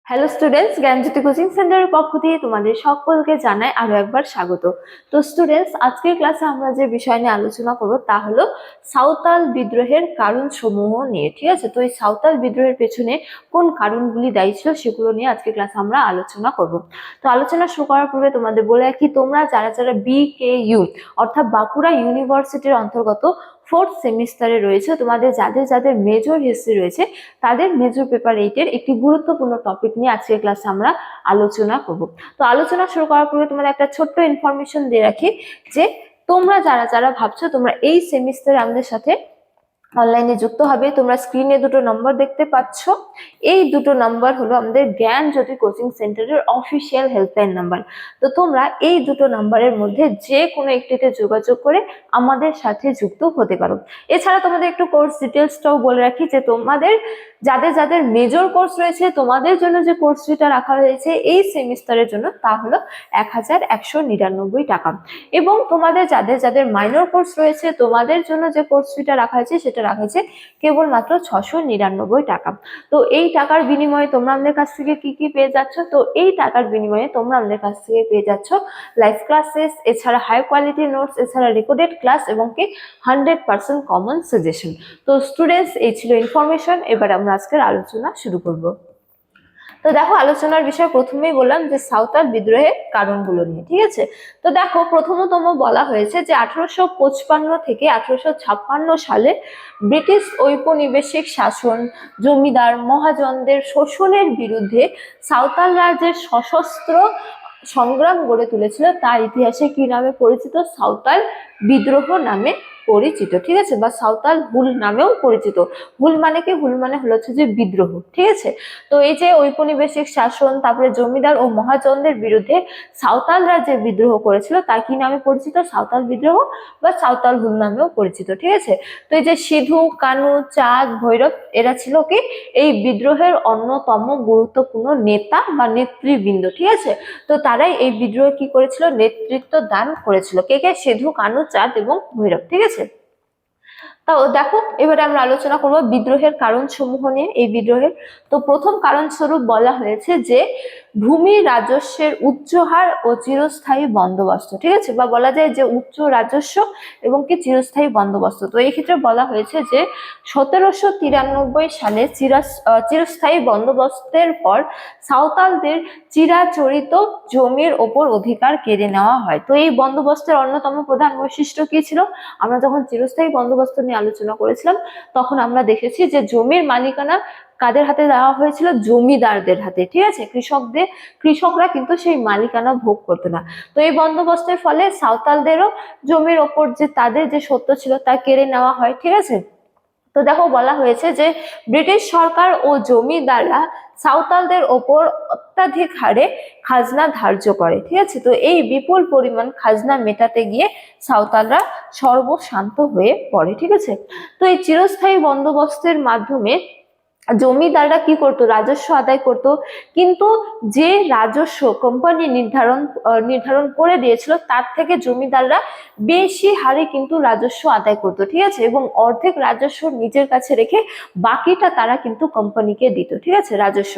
Hello students, জ্ঞানজ্যোতি coaching সেন্টারের পক্ষ থেকে তোমাদের সকলকে জানাই আরো একবার স্বাগত। তো স্টুডেন্টস, আজকের ক্লাসে আমরা যে বিষয় নিয়ে আলোচনা করব তা হলো সাঁওতাল বিদ্রোহের কারণ সমূহ নিয়ে। ঠিক আছে, তো এই সাঁওতাল বিদ্রোহের পেছনে কোন কারণগুলি দায়ী ছিল সেগুলো নিয়ে আজকের ক্লাসে আমরা আলোচনা করব। তো আলোচনা শুরু করার পূর্বে তোমাদের বলে রাখি, তোমরা যারা যারা BKU অর্থাৎ বাঁকুড়া ইউনিভার্সিটির অন্তর্গত ফোর্থ সেমিস্টারে রয়েছে, তোমাদের যাদের যাদের মেজর হিস্ট্রি রয়েছে তাদের মেজর পেপার 8-এর একটি গুরুত্বপূর্ণ টপিক নিয়ে আজকের ক্লাসে আমরা আলোচনা করব। তো আলোচনা শুরু করার পূর্বে তোমাদের একটা ছোট্ট ইনফরমেশন দিয়ে রাখি যে তোমরা যারা যারা ভাবছো তোমরা এই সেমিস্টারে আমাদের সাথে অনলাইনে যুক্ত হবে, তোমরা স্ক্রিনে দুটো নম্বর দেখতে পাচ্ছ। এই দুটো নাম্বার হলো আমাদের জ্ঞানজ্যোতি কোচিং সেন্টারের অফিসিয়াল হেল্পলাইন নাম্বার। তো তোমরা এই দুটো নাম্বারের মধ্যে যে কোনো একটিতে যোগাযোগ করে আমাদের সাথে যুক্ত হতে পারো। এছাড়া তোমাদের একটু কোর্স ডিটেলসটাও বলে রাখি যে তোমাদের যাদের যাদের মেজর কোর্স রয়েছে তোমাদের জন্য যে কোর্স ফিটা রাখা হয়েছে এই সেমিস্টারের জন্য তা হলো 1199 টাকা, এবং তোমাদের যাদের যাদের মাইনর কোর্স রয়েছে তোমাদের জন্য যে কোর্স ফিটা রাখা হয়েছে সেটা রাখা হয়েছে কেবলমাত্র 699 টাকা। তো এই টাকার বিনিময়ে তোমরা আমাদের কাছ থেকে কি কি পেয়ে যাচ্ছ? তো এই টাকার বিনিময়ে তোমরা আমাদের কাছ থেকে পেয়ে যাচ্ছ লাইভ ক্লাসেস, এছাড়া হাই কোয়ালিটি নোটস, এছাড়া রেকর্ডেড ক্লাস এবং কি 100% কমন সাজেশন। তো স্টুডেন্টস, এই ছিল ইনফরমেশন। এবার আমরা আজকের আলোচনা শুরু করব। তো দেখো, আলোচনার বিষয় প্রথমেই বললাম যে সাঁওতাল বিদ্রোহের কারণগুলো নিয়ে। ঠিক আছে, তো দেখো প্রথমতম বলা হয়েছে যে 1855 থেকে 1856 সালে ব্রিটিশ ঔপনিবেশিক শাসন, জমিদার মহাজনদের শোষণের বিরুদ্ধে সাঁওতাল রাজ্যের সশস্ত্র সংগ্রাম গড়ে তুলেছিল, তা ইতিহাসে কি নামে পরিচিত? সাঁওতাল বিদ্রোহ নামে পরিচিত। ঠিক আছে, বা সাঁওতাল হুল নামেও পরিচিত। হুল মানে কি? হুল মানে হলো হচ্ছে যে বিদ্রোহ। ঠিক আছে, তো এই যে ঔপনিবেশিক শাসন, তারপরে জমিদার ও মহাজনদের বিরুদ্ধে সাঁওতালরা যে বিদ্রোহ করেছিল তা কি নামে পরিচিত? সাঁওতাল বিদ্রোহ বা সাঁওতাল হুল নামেও পরিচিত। ঠিক আছে, তো এই যে সিধু, কানু, চাঁদ, ভৈরব এরা ছিল কি এই বিদ্রোহের অন্যতম গুরুত্বপূর্ণ নেতা বা নেতৃবৃন্দ। ঠিক আছে, তো তারাই এই বিদ্রোহ কি করেছিল? নেতৃত্ব দান করেছিল। কে কে? সিধু, কানু, চাঁদ এবং ভৈরব। ঠিক আছে, তো দেখো এবারে আমরা আলোচনা করব বিদ্রোহের কারণ সমূহ নিয়ে। এই বিদ্রোহের তো প্রথম কারণ স্বরূপ বলা হয়েছে যে ভূমি রাজস্বের উচ্চ হার ও চিরস্থায়ী বন্দোবস্ত। ঠিক আছে, বা বলা যায় যে উচ্চ রাজস্ব এবং কি চিরস্থায়ী বন্দোবস্ত। তো এই ক্ষেত্রে বলা হয়েছে যে 1793 সালে চিরস্থায়ী বন্দোবস্তের পর সাঁওতালদের চিরাচরিত জমির ওপর অধিকার কেড়ে নেওয়া হয়। তো এই বন্দোবস্তের অন্যতম প্রধান বৈশিষ্ট্য কি ছিল? আমরা যখন চিরস্থায়ী বন্দোবস্ত নিয়ে আলোচনা করেছিলাম তখন আমরা দেখেছি যে জমির মালিকানা কাদের হাতে দেওয়া হয়েছিল? জমিদারদের হাতে। ঠিক আছে, কৃষকরা কিন্তু সেই মালিকানা ভোগ করতো না। তো এই বন্দোবস্তের ফলে সাঁওতালদেরও জমির ওপর যে তাদের যে সত্য ছিল তা কেড়ে নেওয়া হয়। ঠিক আছে, তো দেখো বলা হয়েছে যে ব্রিটিশ সরকার ও জমিদাররা সাঁওতালদের ওপর অত্যাধিক হারে খাজনা ধার্য করে। ঠিক আছে, তো এই বিপুল পরিমাণ খাজনা মেটাতে গিয়ে সাঁওতালরা সর্বশান্ত হয়ে পড়ে। ঠিক আছে, তো এই চিরস্থায়ী বন্দোবস্তের মাধ্যমে জমিদাররা কি করতো? রাজস্ব আদায় করত, কিন্তু যে রাজস্ব কোম্পানি নির্ধারণ করে দিয়েছিল তার থেকে জমিদাররা বেশি হারে কিন্তু রাজস্ব আদায় করতো। ঠিক আছে, এবং অর্ধেক রাজস্ব নিজের কাছে রেখে বাকিটা তারা কিন্তু কোম্পানিকে দিত। ঠিক আছে, রাজস্ব।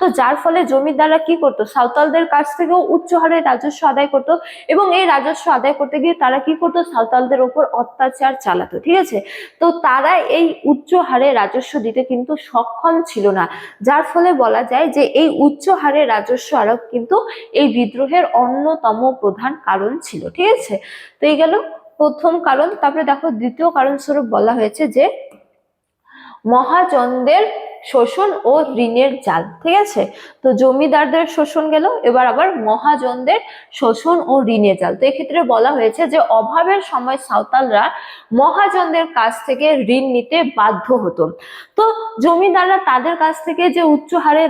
তো যার ফলে জমিদাররা কি করতো? সাঁওতালদের কাছ থেকেও উচ্চ হারে রাজস্ব আদায় করতো, এবং এই রাজস্ব আদায় করতে গিয়ে তারা কি করতো? সাঁওতালদের ওপর অত্যাচার চালাতো। ঠিক আছে, তো তারা এই উচ্চ হারে রাজস্ব দিতে কিন্তু সক্ষম ছিল না, যার ফলে বলা যায় যে এই উচ্চ হারে রাজস্ব আরোপ কিন্তু এই বিদ্রোহের অন্যতম প্রধান কারণ ছিল। ঠিক আছে, তো এই গেল প্রথম কারণ। তারপরে দেখো দ্বিতীয় কারণ স্বরূপ বলা হয়েছে যে মহাজনদের শোষণ ও ঋণের জাল। ঠিক আছে, তো জমিদারদের শোষণ গেল, এবার আবার মহাজনদের শোষণ ও ঋণের জাল। তো এক্ষেত্রে বলা হয়েছে যে অভাবের সময় সাঁওতালরা মহাজনদের কাছ থেকে ঋণ নিতে বাধ্য হতো। তো জমিদাররা তাদের কাছ থেকে যে উচ্চ হারে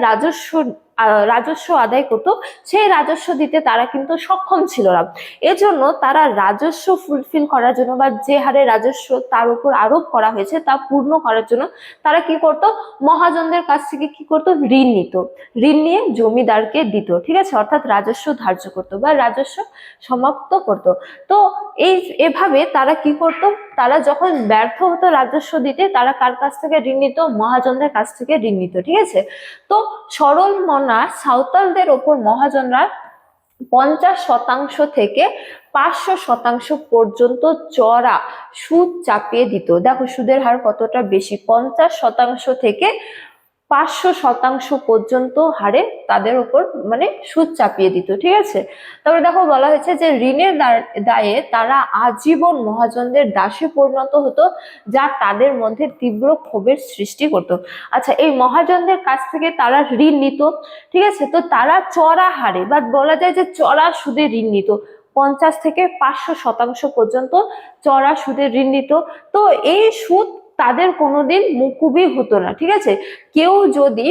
রাজস্ব আদায় করতো সেই রাজস্ব দিতে তারা কিন্তু সক্ষম ছিল না। এজন্য তারা রাজস্ব ফুলফিল করার জন্য বা যে হারে রাজস্ব তার উপর আরোপ করা হয়েছে তা পূর্ণ করার জন্য তারা কি করতো? মহাজনদের কাছ থেকে কি করতো? ঋণ নিত, ঋণ নিয়ে জমিদারকে দিত। ঠিক আছে, অর্থাৎ রাজস্ব ধার্য করতো বা রাজস্ব সমাপ্ত করতো। তো এভাবে তারা কি করতো? তারা যখন ব্যর্থ হতো রাজস্ব দিতে, তারা কার কাছ থেকে ঋণ নিত? মহাজনদের কাছ থেকে ঋণ নিত। ঠিক আছে, তো সরল মনা সাঁওতালদের ওপর মহাজনরা 50% থেকে 500% পর্যন্ত চড়া সুদ চাপিয়ে দিত। দেখো সুদের হার কতটা বেশি, 50% থেকে 500% পর্যন্ত হারে তাদের উপর মানে সুদ চাপিয়ে দিত। ঠিক আছে, তারপরে দেখো বলা হয়েছে যে ঋণের দায়ে তারা আজীবন মহাজনদের দাসে পরিণত হতো, যা তাদের মধ্যে তীব্র ক্ষোভের সৃষ্টি করত। আচ্ছা, এই মহাজনদের কাছ থেকে তারা ঋণ নিত, ঠিক আছে, তো তারা চড়া হারে বা বলা যায় যে চড়া সুদে ঋণ নিত, 50 থেকে 500% পর্যন্ত চড়া সুদে ঋণ নিত। তো এই সুদ তাদের কোনোদিন মুকুবই হতো না। ঠিক আছে, কেউ যদি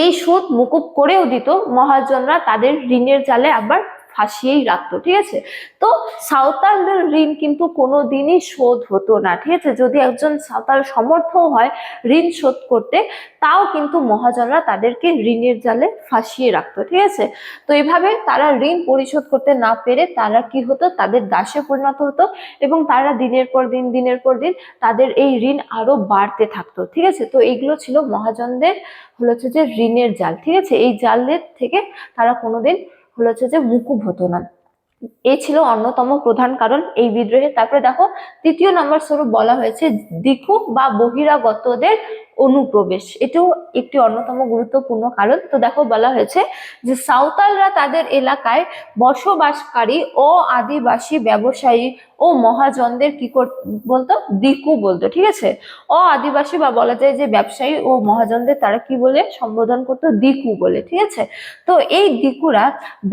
এই সুদ মুকুব করেও দিত, মহাজনরা তাদের ঋণের জালে আবার ফাঁসিয়েই রাখতো। ঠিক আছে, তো সাঁওতালদের ঋণ কিন্তু কোনোদিনই শোধ হতো না। ঠিক আছে, যদি একজন সাঁওতাল সমর্থ হয় ঋণ শোধ করতে, তাও কিন্তু মহাজনরা তাদেরকে ঋণের জালে ফাঁসিয়ে রাখতো। ঠিক আছে, তো এইভাবে তারা ঋণ পরিশোধ করতে না পেরে তারা কি হতো? তাদের দাসে পরিণত হতো, এবং তারা দিনের পর দিন তাদের এই ঋণ আরো বাড়তে থাকতো। ঠিক আছে, তো এইগুলো ছিল মহাজনদের হচ্ছে যে ঋণের জাল। ঠিক আছে, এই জালের থেকে তারা কোনোদিন হচ্ছে যে মুকুব হতো না। এই ছিল অন্যতম প্রধান কারণ এই বিদ্রোহে। তারপরে দেখো 3য় নম্বর স্বরূপ বলা হয়েছে দিকু বা বহিরাগতদের অনুপ্রবেশ। এটাও একটি অন্যতম গুরুত্বপূর্ণ কারণ। তো দেখো বলা হয়েছে যে সাঁওতালরা তাদের এলাকায় বসবাসকারী ও আদিবাসী ব্যবসায়ী ও মহাজনদের কি বলতো? দিকু বলতো। ঠিক আছে, ও আদিবাসী বা বলা যায় যে ব্যবসায়ী ও মহাজনদের তারা কি বলে সম্বোধন করতো? দিকু বলে। ঠিক আছে, তো এই দিকুরা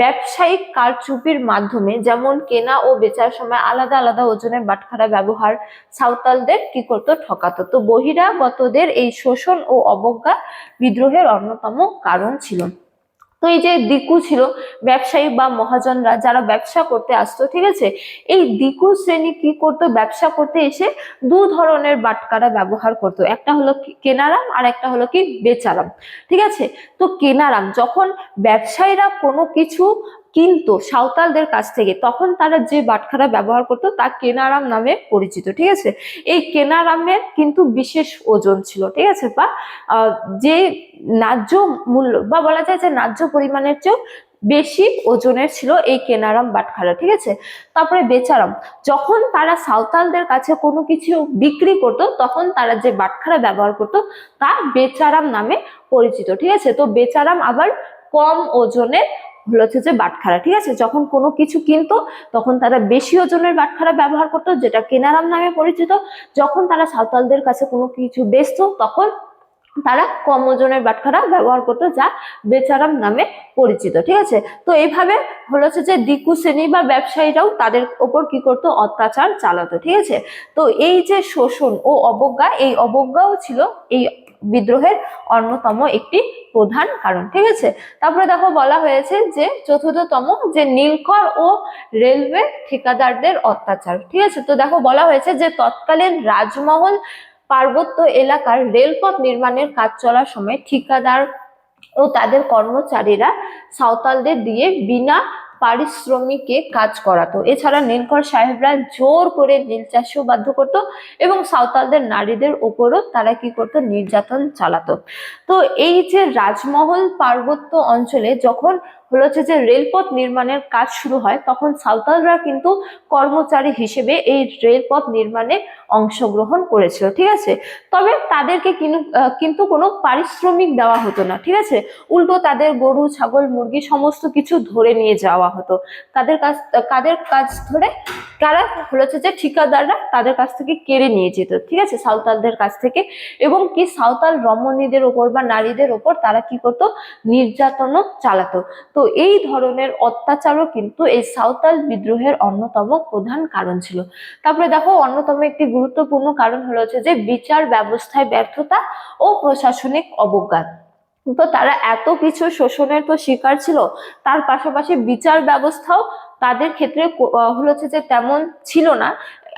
ব্যবসায়িক কারচুপির মাধ্যমে, যেমন কেনা ও বেচার সময় আলাদা আলাদা ওজনের বাটখারা ব্যবহার, সাঁওতালদের কি করতো? ঠকাতো। তো বহিরাগতদের এই শোষণ ও অবজ্ঞা বিদ্রোহের অন্যতম কারণ ছিল। তো এই যে দিকু ছিল ব্যবসায়ী বা মহাজনরা যারা ব্যবসা করতে আসতো, ঠিক আছে, এই দিকু শ্রেণী কি করতো? ব্যবসা করতে এসে দু ধরনের বাটখারা ব্যবহার করতো, একটা হলো কেনারাম আর একটা হলো কি বেচারাম। ঠিক আছে, তো কেনারাম যখন ব্যবসায়ীরা কোনো কিছু কিন্তু সাঁওতালদের কাছ থেকে, তখন তারা যে বাটখারা ব্যবহার করতো তা কেনারাম নামে পরিচিত। ঠিক আছে, এই কেনারামের কিন্তু বিশেষ ওজন ছিল। ঠিক আছে, বা যে ন্যায্য মূল্য বা বলা যায় যে ন্যায্য পরিমাণের চেয়েও বেশি ওজনের ছিল এই কেনারাম বাটখারা। ঠিক আছে, তারপরে বেচারাম, যখন তারা সাঁওতালদের কাছে কোনো কিছু বিক্রি করত, তখন তারা যে বাটখারা ব্যবহার করত তা বেচারাম নামে পরিচিত। ঠিক আছে, তো বেচারাম আবার কম ওজনের হচ্ছে যে বাটখারা। ঠিক আছে, যখন কোনো কিছু কিনতো তখন তারা বেশি ওজনের বাটখারা ব্যবহার করতো, যেটা কেনারাম নামে পরিচিত। যখন তারা সাঁওতালদের কাছে কোনো কিছু বেচতো, তখন তারা কম ওজনের বাটখারা ব্যবহার করতো, যা বেচারাম নামে পরিচিত। ঠিক আছে, তো এইভাবে হচ্ছে যে দিকু শ্রেণী বা ব্যবসায়ীরাও তাদের ওপর কি করতো? অত্যাচার চালাতো। ঠিক আছে, তো এই যে শোষণ ও অবজ্ঞা, এই অবজ্ঞাও ছিল এই বিদ্রোহের অন্যতম একটি প্রধান কারণ। ঠিক আছে, তারপরে দেখো বলা হয়েছে যে 4র্থতম যে নীলকর ও রেলওয়ে ঠিকাদারদের অত্যাচার। ঠিক আছে, তো দেখো বলা হয়েছে যে তৎকালীন রাজমহল পার্বত্য এলাকার রেলপথ নির্মাণের কাজ চলার সময় ঠিকাদার ও তাদের কর্মচারীরা সাঁওতালদের দিয়ে বিনা পারিশ্রমিকে কাজ করাতো। এছাড়া নীলকর সাহেবরা জোর করে নীল চাষেও বাধ্য করতো, এবং সাঁওতালদের নারীদের ওপরও তারা কি করতো? নির্যাতন চালাতো। তো এই যে রাজমহল পার্বত্য অঞ্চলে যখন হচ্ছে যে রেলপথ নির্মাণের কাজ শুরু হয়, তখন সাঁওতালরা কিন্তু কর্মচারী হিসেবে এই রেলপথ নির্মাণে অংশগ্রহণ করেছিল। ঠিক আছে, তবে তাদেরকে কিন্তু কোনো পারিশ্রমিক দেওয়া হতো না। ঠিক আছে, উল্টো তাদের গরু, ছাগল, মুরগি সমস্ত কিছু ধরে নিয়ে যাওয়া হতো। কাদের কাছ ধরে? কারা হচ্ছে যে ঠিকাদাররা তাদের কাছ থেকে কেড়ে নিয়ে যেত। ঠিক আছে, সাঁওতালদের কাছ থেকে, এবং কি সাঁওতাল রমণীদের ওপর বা নারীদের ওপর তারা কি করতো? নির্যাতনও চালাতো। তো এই ধরনের অত্যাচারও কিন্তু এই সাঁওতাল বিদ্রোহের অন্যতম প্রধান কারণ ছিল। তারপরে দেখো অন্যতম একটি গুরুত্বপূর্ণ কারণ হচ্ছে যে বিচার ব্যবস্থায় ব্যর্থতা ও প্রশাসনিক অবজ্ঞা। তো তারা এত কিছু শোষণের তো শিকার ছিল, তার পাশাপাশি বিচার ব্যবস্থাও তাদের ক্ষেত্রে হচ্ছে যে তেমন ছিল না।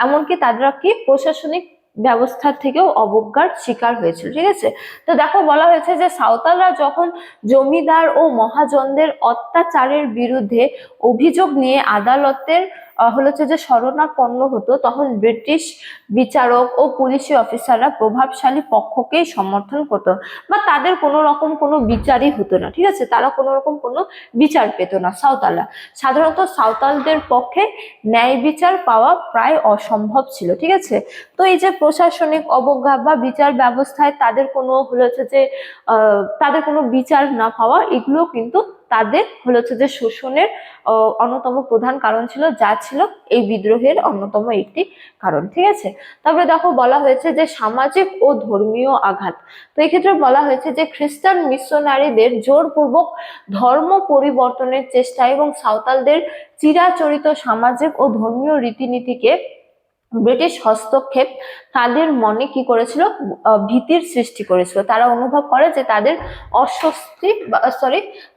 এমনকি তারা কি প্রশাসনিক ব্যবস্থার থেকেও অবজ্ঞার শিকার হয়েছিল। ঠিক আছে, তো দেখো বলা হয়েছে যে সাঁওতালরা যখন জমিদার ও মহাজনদের অত্যাচারের বিরুদ্ধে অভিযোগ নিয়ে আদালতের হচ্ছে যে শরণাপন্ন হতো, তখন ব্রিটিশ বিচারক ও পুলিশি অফিসাররা প্রভাবশালী পক্ষকেই সমর্থন করতো, বা তাদের কোনো রকম কোনো বিচারই হতো না। ঠিক আছে, তারা কোনো রকম কোনো বিচার পেত না সাঁওতালরা। সাধারণত সাঁওতালদের পক্ষে ন্যায় বিচার পাওয়া প্রায় অসম্ভব ছিল। ঠিক আছে, তো এই যে প্রশাসনিক অবজ্ঞা বা বিচার ব্যবস্থায় তাদের কোনো হচ্ছে যে তাদের কোনো বিচার না পাওয়া, এগুলো কিন্তু তাদের হচ্ছে যে শোষণের অন্যতম প্রধান কারণ ছিল, যা ছিল এই বিদ্রোহের অন্যতম একটি কারণ। ঠিক আছে, তারপরে দেখো বলা হয়েছে যে সামাজিক ও ধর্মীয় আঘাত। তো এক্ষেত্রে বলা হয়েছে যে খ্রিস্টান মিশনারিদের জোরপূর্বক ধর্ম পরিবর্তনের চেষ্টা এবং সাঁওতালদের চিরাচরিত সামাজিক ও ধর্মীয় রীতিনীতিকে ব্রিটিশ হস্তক্ষেপ তাদের মনে কি করেছিল, ভীতির সৃষ্টি করেছিল। তারা অনুভব করে যে তাদের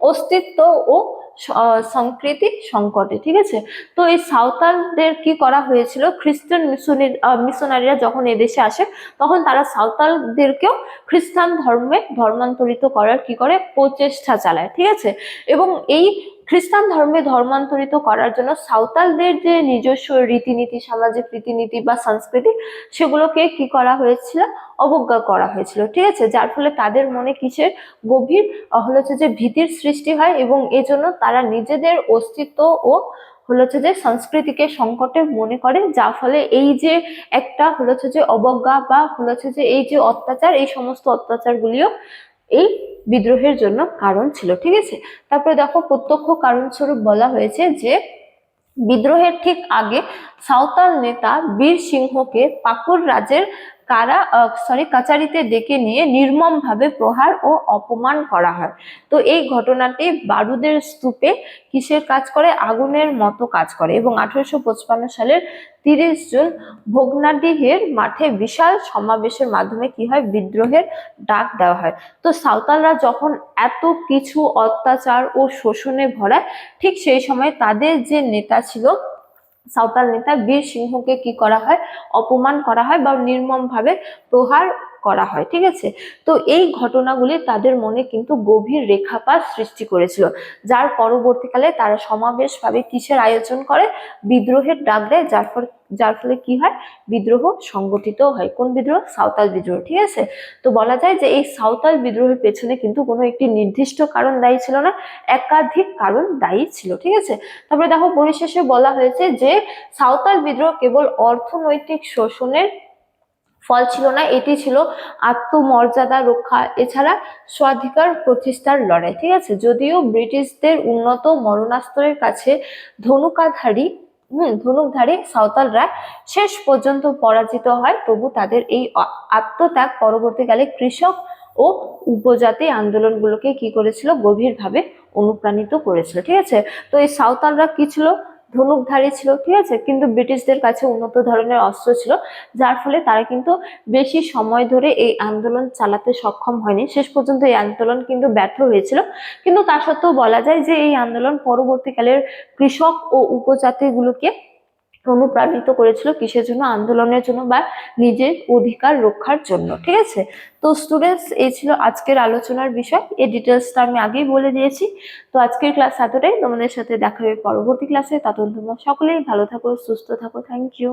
অস্তিত্ব ও সংস্কৃতি সংকটে। ঠিক আছে, তো এই সাঁওতালদের কি করা হয়েছিল, খ্রিস্টান মিশনারিরা যখন এদেশে আসে তখন তারা সাঁওতালদেরকেও খ্রিস্টান ধর্মে ধর্মান্তরিত করার কি করে প্রচেষ্টা চালায়। ঠিক আছে, এবং এই খ্রিস্টান ধর্মে ধর্মান্তরিত করার জন্য সাঁওতালদের যে নিজস্ব রীতিনীতি, সামাজিক রীতিনীতি বা সংস্কৃতি, সেগুলোকে কি করা হয়েছিল, অবজ্ঞা করা হয়েছিল। ঠিক আছে, যার ফলে তাদের মনে কিসের গভীর হচ্ছে যে ভীতির সৃষ্টি হয়, এবং এজন্য তারা নিজেদের অস্তিত্ব ও হচ্ছে যে সংস্কৃতিকে সংকটে মনে করে, যার ফলে এই যে একটা হচ্ছে যে অবজ্ঞা বা হচ্ছে যে এই যে অত্যাচার, এই সমস্ত অত্যাচারগুলিও এই বিদ্রোহের জন্য কারণ ছিল। ঠিক আছে, তারপরে দেখো প্রত্যক্ষ কারণ স্বরূপ বলা হয়েছে যে বিদ্রোহের ঠিক আগে সাঁওতাল নেতা বীর সিংহকে পাকুড় রাজের কাচারিতে ডেকে নিয়ে নির্মমভাবে প্রহার ও অপমান করা হয়। তো এই ঘটনাটি বারুদের স্তূপে কিসের কাজ করে, আগুনের মতো কাজ করে, এবং 1855 সালের 30 জুন ভোগনাডিহের মাঠে বিশাল সমাবেশের মাধ্যমে কি হয়, বিদ্রোহের ডাক দেওয়া হয়। তো সাঁওতালরা যখন এত কিছু অত্যাচার ও শোষণে ভরায়, ঠিক সেই সময় তাদের যে নেতা ছিল, সাঁওতাল নেতা বীর সিংহকে কি করা হয়, অপমান করা হয় বা নির্মমভাবে প্রহার করা হয়। ঠিক আছে, তো এই ঘটনাগুলি তাদের মনে কিন্তু গভীর রেখাপাত সৃষ্টি করেছিল, যার পরবর্তীকালে তারা সমাবেশভাবে কিসের আয়োজন করে, বিদ্রোহের ডাক দেয়, যার ফলে কি হয়, বিদ্রোহ সংগঠিত হয়। কোন বিদ্রোহ, সাঁওতাল বিদ্রোহ। ঠিক আছে, তো বলা যায় যে এই সাঁওতাল বিদ্রোহের পেছনে কিন্তু কোনো একটি নির্দিষ্ট কারণ দায়ী ছিল না, একাধিক কারণ দায়ী ছিল। ঠিক আছে, তারপরে দেখো পরিশেষে বলা হয়েছে যে সাঁওতাল বিদ্রোহ কেবল অর্থনৈতিক শোষণের ফল ছিল না, এটি ছিল আত্মমর্যাদা রক্ষা, এছাড়া স্বাধিকার প্রতিষ্ঠার লড়াই। ঠিক আছে, যদিও ব্রিটিশদের উন্নত মরণাস্ত্রের কাছে ধনুকধারী সাঁওতালরা শেষ পর্যন্ত পরাজিত হয়, তবু তাদের এই আত্মত্যাগ পরবর্তীকালে কৃষক ও উপজাতি আন্দোলনগুলোকে কি করেছিল, গভীরভাবে অনুপ্রাণিত করেছিল। ঠিক আছে, তো এই সাঁওতালরা কি ছিল, ধনুকধারী ছিল। ঠিক আছে, কিন্তু ব্রিটিশদের কাছে উন্নত ধরনের অস্ত্র ছিল, যার ফলে তারা কিন্তু বেশি সময় ধরে এই আন্দোলন চালাতে সক্ষম হয়নি। শেষ পর্যন্ত এই আন্দোলন কিন্তু ব্যর্থ হয়েছিল, কিন্তু তা সত্ত্বেও বলা যায় যে এই আন্দোলন পরবর্তীকালের কৃষক ও উপজাতিগুলোকে অনুপ্রাণিত করেছিল কিসের জন্য, আন্দোলনের জন্য বা নিজের অধিকার রক্ষার জন্য। ঠিক আছে, তো স্টুডেন্টস এই ছিল আজকের আলোচনার বিষয়, এই ডিটেলসটা আমি আগেই বলে দিয়েছি। তো আজকের ক্লাস এতটাই, তোমাদের সাথে দেখা হবে পরবর্তী ক্লাসে। ততক্ষণ তোমরা সকলেই ভালো থাকো, সুস্থ থাকো। Thank you.